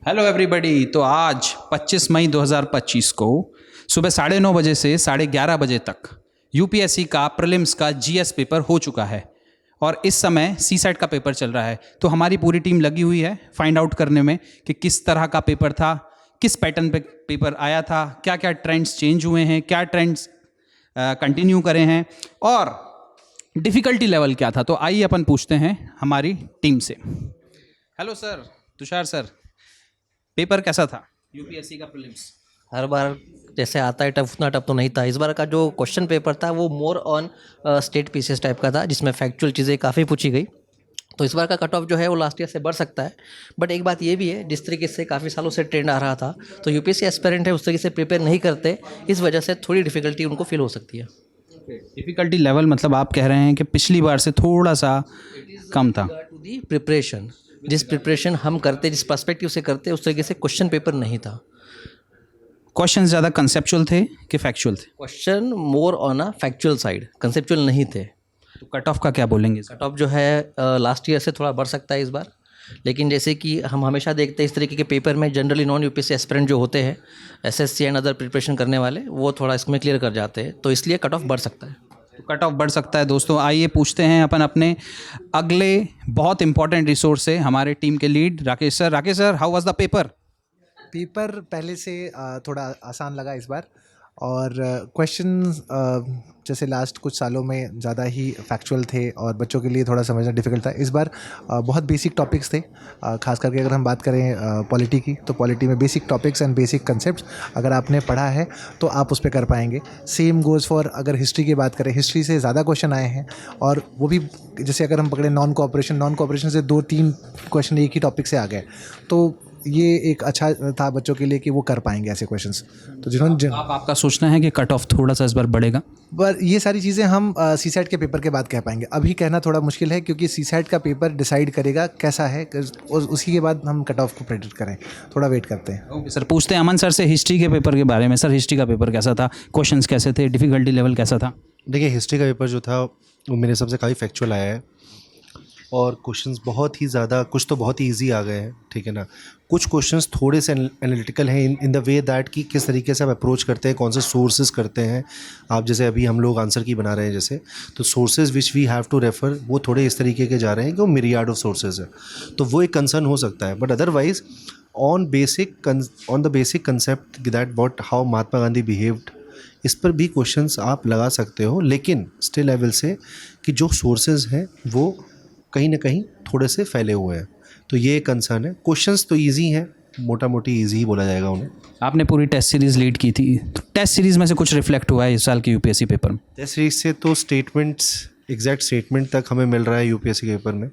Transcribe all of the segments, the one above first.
Hello everybody. तो आज 25 मई 2025 को सुबह 9:30 बजे से 11:30 बजे तक यूपीएससी का प्रीलिम्स का जीएस पेपर हो चुका है और इस समय सीसेट का पेपर चल रहा है। तो हमारी पूरी टीम लगी हुई है फाइंड आउट करने में कि किस तरह का पेपर था, किस पैटर्न पे पेपर आया था, क्या क्या ट्रेंड्स चेंज हुए हैं, क्या ट्रेंड्स कंटिन्यू करे हैं और डिफ़िकल्टी लेवल क्या था। तो आइए अपन पूछते हैं हमारी टीम से। Hello sir, Tushar sir, paper कैसा था यूपीएससी का प्रीलिम्स? हर बार जैसे आता है टफ, उतना टफ तो नहीं था। इस बार का जो क्वेश्चन पेपर था वो more on state pieces type का था, जिसमें फैक्चुअल चीज़ें काफ़ी पूछी गई। तो इस बार का कट ऑफ जो है वो लास्ट ईयर से बढ़ सकता है। बट एक बात ये भी है, जिस तरीके से काफ़ी सालों से ट्रेंड आ रहा था, तो यूपीएससी एस्पिरेंट है उस तरीके से प्रिपेयर नहीं करते, इस वजह से थोड़ी डिफिकल्टी उनको फील हो सकती है। डिफ़िकल्टी लेवल मतलब आप कह रहे हैं कि पिछली बार से थोड़ा सा कम था। टू दी प्रिपरेशन, जिस प्रिपरेशन हम करते, जिस पर्सपेक्टिव से करते, उस तरीके से क्वेश्चन पेपर नहीं था। क्वेश्चन ज़्यादा कंसेप्चुअल थे कि फैक्चुअल थे? Question more on a factual side, conceptual नहीं थे। तो कट ऑफ का क्या बोलेंगे? कट ऑफ जो है लास्ट ईयर से थोड़ा बढ़ सकता है इस बार, लेकिन जैसे कि हम हमेशा देखते हैं इस तरीके के पेपर में जनरली नॉन यूपीएससी एस्पिरेंट जो होते हैं, एसएससी एंड अदर प्रिपरेशन करने वाले, वो थोड़ा इसमें क्लियर कर जाते हैं, तो इसलिए कट ऑफ बढ़ सकता है। तो कट ऑफ बढ़ सकता है। दोस्तों आइए पूछते हैं अपन अपने अगले बहुत इंपॉर्टेंट रिसोर्स से, हमारे टीम के lead Rakesh sir. Rakesh sir, how was the paper? Paper पहले से थोड़ा आसान लगा इस बार, और क्वेश्चन जैसे लास्ट कुछ सालों में ज़्यादा ही फैक्चुअल थे और बच्चों के लिए थोड़ा समझना डिफ़िकल्ट था। इस बार बहुत बेसिक टॉपिक्स थे, खास करके अगर हम बात करें पॉलिटी की, तो पॉलिटी में basic topics and basic concepts अगर आपने पढ़ा है तो आप उस पर कर पाएंगे। सेम गोज़ फॉर अगर हिस्ट्री की बात करें, हिस्ट्री से ज़्यादा क्वेश्चन आए हैं, और वो भी जैसे अगर हम पकड़े नॉन कोऑपरेशन से 2-3 क्वेश्चन एक ही टॉपिक से आ गए, तो ये एक अच्छा था बच्चों के लिए कि वो कर पाएंगे ऐसे क्वेश्चंस। तो जिन्होंने आपका सोचना है कि कट ऑफ थोड़ा सा इस बार बढ़ेगा? पर ये सारी चीज़ें हम सीसेट के पेपर के बाद कह पाएंगे, अभी कहना थोड़ा मुश्किल है, क्योंकि सीसेट का पेपर डिसाइड करेगा कैसा है, और उसी के बाद हम कट ऑफ को प्रेडिक्ट करें। थोड़ा वेट करते हैं। ओके सर, पूछते हैं अमन सर से हिस्ट्री के पेपर के बारे में। सर, हिस्ट्री का पेपर कैसा था? क्वेश्चंस कैसे थे? डिफ़िकल्टी लेवल कैसा था? देखिए, हिस्ट्री का पेपर जो था वो मेरे हिसाब से काफ़ी फैक्चुअल आया है, और क्वेश्चंस बहुत ही ज़्यादा, कुछ तो बहुत ही इजी आ गए हैं, ठीक है ना। कुछ क्वेश्चंस थोड़े से एनालिटिकल हैं इन द वे दैट कि किस तरीके से आप अप्रोच करते हैं, कौन से सोर्सेज करते हैं आप। जैसे अभी हम लोग आंसर की बना रहे हैं, जैसे तो sources which we have to refer, वो थोड़े इस तरीके के जा रहे हैं कि वो मिरियाड ऑफ सोर्सेज है, तो वो एक कंसर्न हो सकता है। But otherwise on the basic concept that what how Mahatma Gandhi behaved, इस पर भी क्वेश्चंस आप लगा सकते हो। लेकिन स्टिल आई विल से कि जो सोर्सेज हैं वो कहीं ना कहीं थोड़े से फैले हुए हैं, तो ये एक कंसर्न है। क्वेश्चंस तो इजी हैं, मोटा मोटी इजी ही बोला जाएगा उन्हें। आपने पूरी टेस्ट सीरीज़ लीड की थी, तो टेस्ट सीरीज़ में से कुछ रिफ्लेक्ट हुआ है इस साल के यूपीएससी पेपर में? टेस्ट सीरीज से तो स्टेटमेंट्स, एग्जैक्ट स्टेटमेंट तक हमें मिल रहा है यूपीएससी के पेपर में,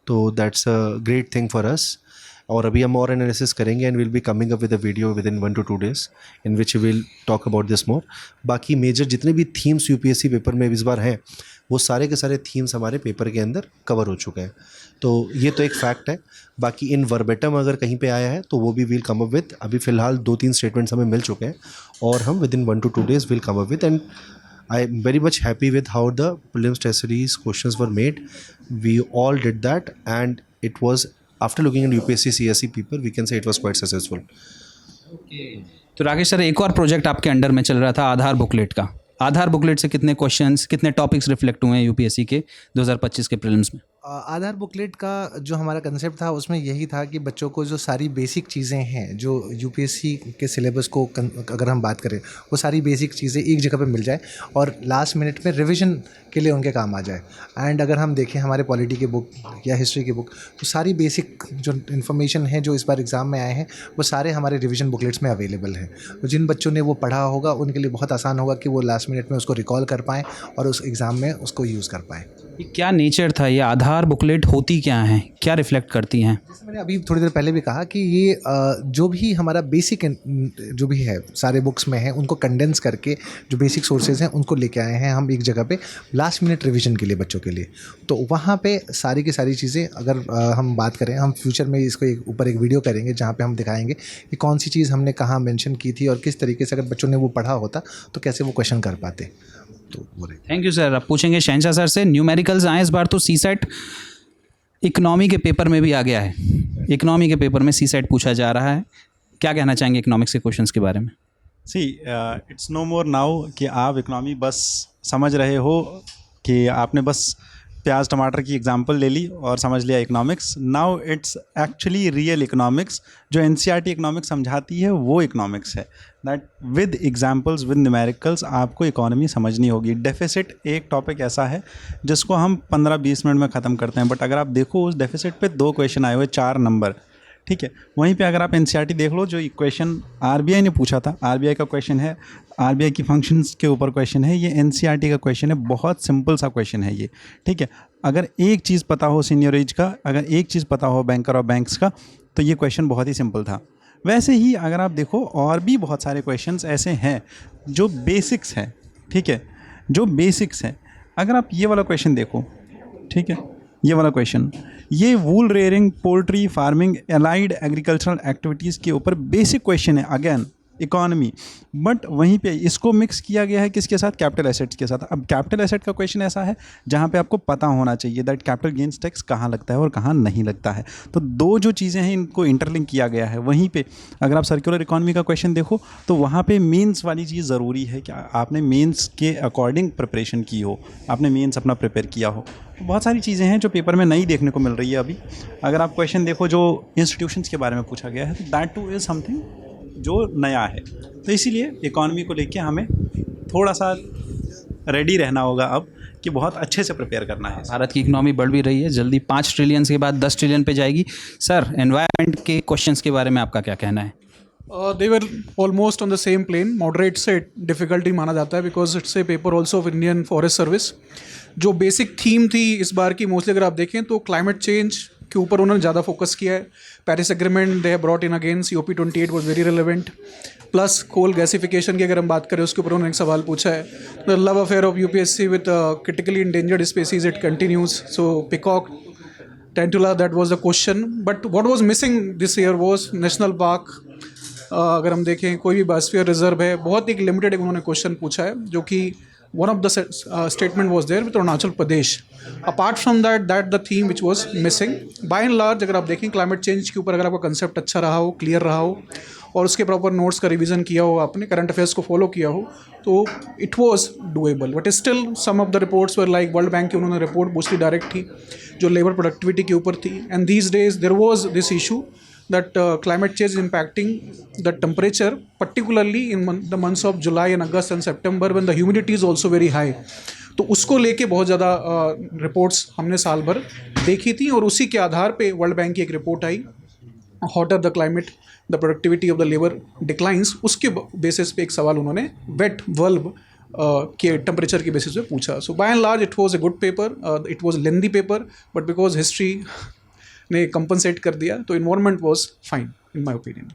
तो that's a great thing for us. और अभी हम और एनालिसिस करेंगे and will be coming up with a video with in 1 to 2 days in which will talk about this more. बाकी मेजर जितने भी थीम्स यूपीएससी पेपर में इस बार हैं, वो सारे के सारे थीम्स हमारे पेपर के अंदर कवर हो चुके हैं, तो ये तो एक फैक्ट है। बाकी इन वर्बेटम अगर कहीं पे आया है तो वो भी विल कम अप विद। अभी फ़िलहाल 2-3 स्टेटमेंट्स हमें मिल चुके हैं और हम with in 1 to 2 days will come up with. And I am very much happy with how the prelims test series questions were made. We all did that, and it was, after looking at UPSC CSE paper, we can say it was quite successful. तो Rakesh sir, एक और project आपके under में चल रहा था आधार booklet का। आधार booklet से कितने क्वेश्चंस, कितने टॉपिक्स रिफ्लेक्ट हुए हैं यूपीएससी के 2025 के प्रीलिम्स में? आधार बुकलेट का जो हमारा कंसेप्ट था उसमें यही था कि बच्चों को जो सारी बेसिक चीज़ें हैं जो यूपीएससी के सिलेबस को अगर हम बात करें, वो सारी बेसिक चीज़ें एक जगह पे मिल जाए और लास्ट मिनट में रिवीजन के लिए उनके काम आ जाए। एंड अगर हम देखें हमारे पॉलिटी की बुक या हिस्ट्री की बुक, तो सारी बेसिक जो इन्फॉर्मेशन है जो इस बार एग्ज़ाम में आए हैं, वो सारे हमारे रिवीजन बुकलेट्स में अवेलेबल हैं। तो जिन बच्चों ने वो पढ़ा होगा उनके लिए बहुत आसान होगा कि वो लास्ट मिनट में उसको रिकॉल कर पाएँ और उस एग्ज़ाम में उसको यूज़ कर पाएँ। ये क्या नेचर था? ये आधार बुकलेट होती क्या हैं, क्या रिफ्लेक्ट करती हैं? जैसे मैंने अभी थोड़ी देर पहले भी कहा कि ये जो भी हमारा बेसिक जो भी है सारे बुक्स में है, उनको कंडेंस करके जो बेसिक सोर्सेज हैं उनको लेके आए हैं हम एक जगह पे लास्ट मिनट रिवीजन के लिए बच्चों के लिए। तो वहाँ पे सारी की सारी चीज़ें अगर हम बात करें, हम फ्यूचर में इसको ऊपर एक वीडियो करेंगे जहाँ पे हम दिखाएंगे कि कौन सी चीज़ हमने कहाँ मेंशन की थी और किस तरीके से अगर बच्चों ने वो पढ़ा होता तो कैसे वो क्वेश्चन कर पाते। तो बोले थैंक यू सर। अब पूछेंगे शहनशाह सर से। न्यूमेरिकल्स आए इस बार, तो सीसेट इकोनॉमी के पेपर में भी आ गया है। इकोनॉमी के पेपर में सी सेट पूछा जा रहा है, क्या कहना चाहेंगे इकोनॉमिक्स के क्वेश्चंस के बारे में? See it's no more now कि आप इकोनॉमी बस समझ रहे हो कि आपने बस प्याज टमाटर की एग्जांपल ले ली और समझ लिया economics. Now it's actually real economics. जो एनसीईआरटी इकोनॉमिक्स समझाती है वो इकोनॉमिक्स है. That with examples with numericals आपको इकोनॉमी समझनी होगी. डेफिसिट एक टॉपिक ऐसा है जिसको हम 15-20 मिनट में ख़त्म करते हैं, बट अगर आप देखो उस डेफिसिट पे 2 क्वेश्चन आए हुए 4 नंबर, ठीक है. वहीं पे अगर आप एनसीईआरटी देख लो, जो क्वेश्चन आरबीआई ने पूछा था, आरबीआई का क्वेश्चन है, आरबीआई की फंक्शंस के ऊपर क्वेश्चन है, ये एनसीईआरटी का क्वेश्चन है. बहुत सिंपल सा क्वेश्चन है ये, ठीक है. अगर एक चीज़ पता हो सीनियरेज का, अगर एक चीज़ पता हो बैंकर और बैंक्स का, तो ये क्वेश्चन बहुत ही सिंपल था. वैसे ही अगर आप देखो और भी बहुत सारे क्वेश्चंस ऐसे हैं जो बेसिक्स हैं, ठीक है, जो बेसिक्स हैं. अगर आप ये वाला क्वेश्चन देखो, ठीक है, ये वाला क्वेश्चन, ये wool rearing, poultry farming, allied agricultural activities के ऊपर बेसिक क्वेश्चन है, अगेन इकोनॉमी, बट वहीं पे इसको मिक्स किया गया है किसके साथ? कैपिटल एसेट्स के साथ. अब कैपिटल एसेट का क्वेश्चन ऐसा है जहाँ पे आपको पता होना चाहिए दैट कैपिटल गेन्स टैक्स कहाँ लगता है और कहाँ नहीं लगता है. तो 2 जो चीज़ें हैं इनको इंटरलिंक किया गया है. वहीं पे अगर आप सर्कुलर इकोनॉमी का क्वेश्चन देखो तो वहाँ पे मीन्स वाली चीज़ ज़रूरी है कि आपने मीन्स के अकॉर्डिंग प्रिपरेशन की हो, आपने मीन्स अपना प्रिपेयर किया हो. बहुत सारी चीज़ें हैं जो पेपर में नई देखने को मिल रही है अभी. अगर आप क्वेश्चन देखो जो इंस्टीट्यूशंस के बारे में पूछा गया है, तो दैट टू इज़ समथिंग जो नया है. तो इसीलिए इकोनॉमी को लेके हमें थोड़ा सा रेडी रहना होगा अब कि बहुत अच्छे से प्रिपेयर करना है. भारत की इकोनॉमी बढ़ भी रही है, जल्दी 5 ट्रिलियन के बाद 10 ट्रिलियन पे जाएगी. सर, एनवायरनमेंट के क्वेश्चंस के बारे में आपका क्या कहना है? They were almost on the same plane. Moderate से difficulty माना जाता है because it's a paper also of Indian Forest Service. जो बेसिक थीम थी इस बार की मोस्टली अगर आप देखें तो क्लाइमेट चेंज के ऊपर उन्होंने ज़्यादा फोकस किया है. Paris agreement they have brought in again, COP28 was very relevant. Plus coal gasification की अगर हम बात करें उसके ऊपर उन्होंने एक सवाल पूछा है. The love affair of UPSC with critically endangered species it continues. So peacock, tarantula, that was the question. But what was missing this year was national park. अगर हम देखें कोई भी बायोस्फीयर रिजर्व है, बहुत एक लिमिटेड एक उन्होंने क्वेश्चन पूछा है, जो कि one of the statement was there with Arunachal Pradesh. Apart from that the theme which was missing. By and large अगर आप देखें क्लाइमेट चेंज के ऊपर अगर आपका कंसेप्ट अच्छा रहा हो, क्लियर रहा हो और उसके प्रॉपर नोट्स का रिवीजन किया हो, आपने करंट अफेयर्स को फॉलो किया हो, तो it was doable. But still some of the reports were like World Bank की उन्होंने रिपोर्ट मोस्टली डायरेक्ट थी जो लेबर प्रोडक्टिविटी के ऊपर थी. And these days there was this issue that climate change is impacting the temperature, particularly in the months of July and August and September when the humidity is also very high. तो उसको लेके बहुत ज़्यादा reports हमने साल भर देखी थी और उसी के आधार पे वर्ल्ड बैंक की एक report I, hotter the climate the productivity of the labour declines. उसके बेसिस पे एक सवाल उन्होंने वेट वर्ल्ब के टेम्परेचर के बेसिस पे पूछा. So by and large it was a good paper. It was lengthy paper but because history ने कंपनसेट कर दिया तो environment was fine in my opinion.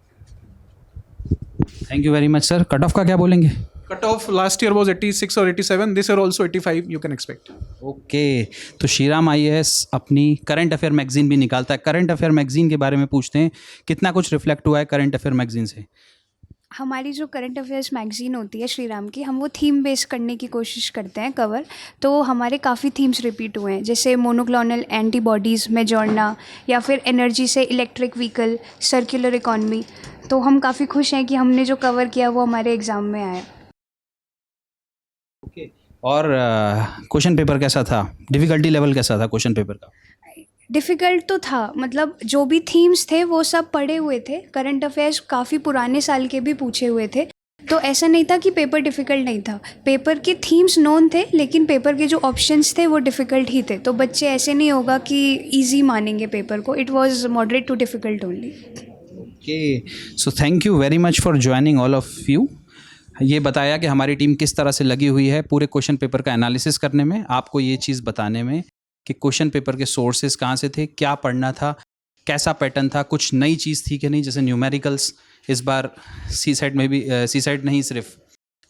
Thank you very much sir. Cut off का क्या बोलेंगे? Cut off last year was 86 और 87. This year also 85 you can expect. Okay, तो Shriram IAS अपनी करंट अफेयर मैगजीन भी निकालता है. करंट अफेयर मैगजीन के बारे में पूछते हैं, कितना कुछ रिफ्लेक्ट हुआ है करंट अफेयर मैगजीन से? हमारी जो करंट अफेयर्स मैगज़ीन होती है श्रीराम की, हम वो थीम बेस करने की कोशिश करते हैं कवर. तो हमारे काफ़ी थीम्स रिपीट हुए हैं, जैसे मोनोक्लोनल एंटीबॉडीज़ में जोड़ना या फिर एनर्जी से इलेक्ट्रिक व्हीकल, सर्कुलर इकॉनमी. तो हम काफ़ी खुश हैं कि हमने जो कवर किया वो हमारे एग्ज़ाम में आया. ओके, और क्वेश्चन पेपर कैसा था? डिफ़िकल्टी लेवल कैसा था क्वेश्चन पेपर का? डिफ़िकल्ट तो था, मतलब जो भी थीम्स थे वो सब पढ़े हुए थे. करंट अफेयर्स काफ़ी पुराने साल के भी पूछे हुए थे, तो ऐसा नहीं था कि पेपर डिफ़िकल्ट नहीं था. पेपर के थीम्स नोन थे लेकिन पेपर के जो ऑप्शंस थे वो डिफ़िकल्ट ही थे. तो बच्चे ऐसे नहीं होगा कि इजी मानेंगे पेपर को. It was moderate too difficult only. Okay, so thank you very much for joining all of you. ये बताया कि हमारी टीम किस तरह से लगी हुई है पूरे क्वेश्चन पेपर का एनालिसिस करने में, आपको ये चीज़ बताने में कि क्वेश्चन पेपर के सोर्सेज कहाँ से थे, क्या पढ़ना था, कैसा पैटर्न था, कुछ नई चीज़ थी कि नहीं. जैसे न्यूमेरिकल्स इस बार सी सेट में भी, सी सेट नहीं सिर्फ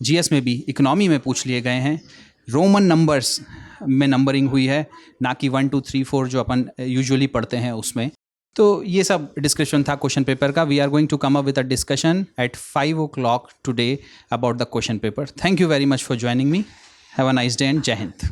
GS में भी इकोनॉमी में पूछ लिए गए हैं. रोमन नंबर्स में नंबरिंग हुई है, ना कि 1 2 3 4 जो अपन यूजुअली पढ़ते हैं उसमें. तो ये सब डिस्कशन था क्वेश्चन पेपर का. We are going to come up with a discussion at 5 o'clock today about the question paper. Thank you very much for joining me. Have a nice day and जय हिंद.